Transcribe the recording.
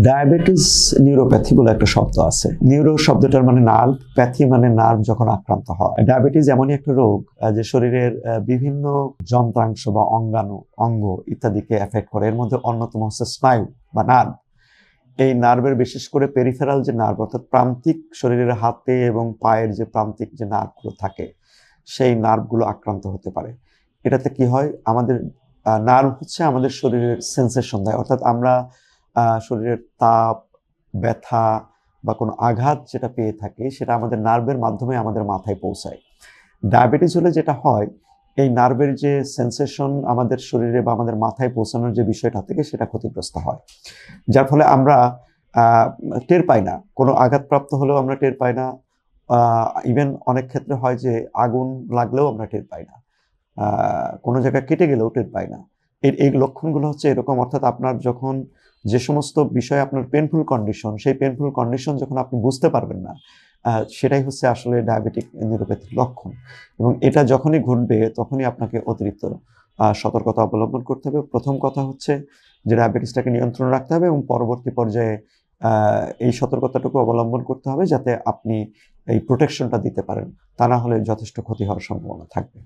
Diabetes neuropathy বলে একটা শব্দ আছে। নিউরো শব্দটার মানে নার্ভ, প্যাথি মানে নার্ভ যখন আক্রান্ত হয়। ডায়াবেটিস এমনই একটা রোগ যে শরীরের বিভিন্ন যন্ত্রাংশ বা অঙ্গ ইত্যাদিকে এফেক্ট করে। এর মধ্যে অন্যতম হচ্ছে স্নায়ু বা নার্ভ। এই নার্ভের বিশেষ করে পেরিফেরাল যে নার্ভ, অর্থাৎ প্রান্তিক, শরীরের হাতে এবং পায়ের যে প্রান্তিক যে নার্ভগুলো থাকে, সেই নার্ভগুলো আক্রান্ত হতে পারে। এটাতে কি হয়, আমাদের নার্ভ হচ্ছে আমাদের শরীরের সেন্সেশন দেয়, অর্থাৎ আমরা শরীরের তাপ, ব্যথা বা কোনো আঘাত যেটা পেয়ে থাকি সেটা আমাদের নার্ভের মাধ্যমে আমাদের মাথায় পৌঁছায়। ডায়াবেটিস হলে যেটা হয়, এই নার্ভের যে সেন্সেশন আমাদের শরীরে বা আমাদের মাথায় পৌঁছানোর যে বিষয়টা থেকে সেটা ক্ষতিগ্রস্ত হয়, যার ফলে আমরা টের পাই না। কোনো আঘাতপ্রাপ্ত হলেও আমরা টের পাই না। ইভেন অনেক ক্ষেত্রে হয় যে আগুন লাগলেও আমরা টের পাই না, কোনো জায়গায় কেটে গেলেও টের পাই না। এই লক্ষণগুলো হচ্ছে এরকম, অর্থাৎ আপনার যখন যে সমস্ত বিষয় আপনার পেনফুল কন্ডিশন, সেই পেনফুল কন্ডিশন যখন আপনি বুঝতে পারবেন না, সেটাই হচ্ছে আসলে ডায়াবেটিক নিউরোপ্যাথির লক্ষণ। এবং এটা যখনই ঘটবে তখনই আপনাকে অতিরিক্ত সতর্কতা অবলম্বন করতে হবে। প্রথম কথা হচ্ছে যে ডায়াবেটিসটাকে নিয়ন্ত্রণ রাখতে হবে এবং পরবর্তী পর্যায়ে এই সতর্কতাটুকু অবলম্বন করতে হবে যাতে আপনি এই প্রোটেকশনটা দিতে পারেন। তা না হলে যথেষ্ট ক্ষতি হওয়ার সম্ভাবনা থাকবে।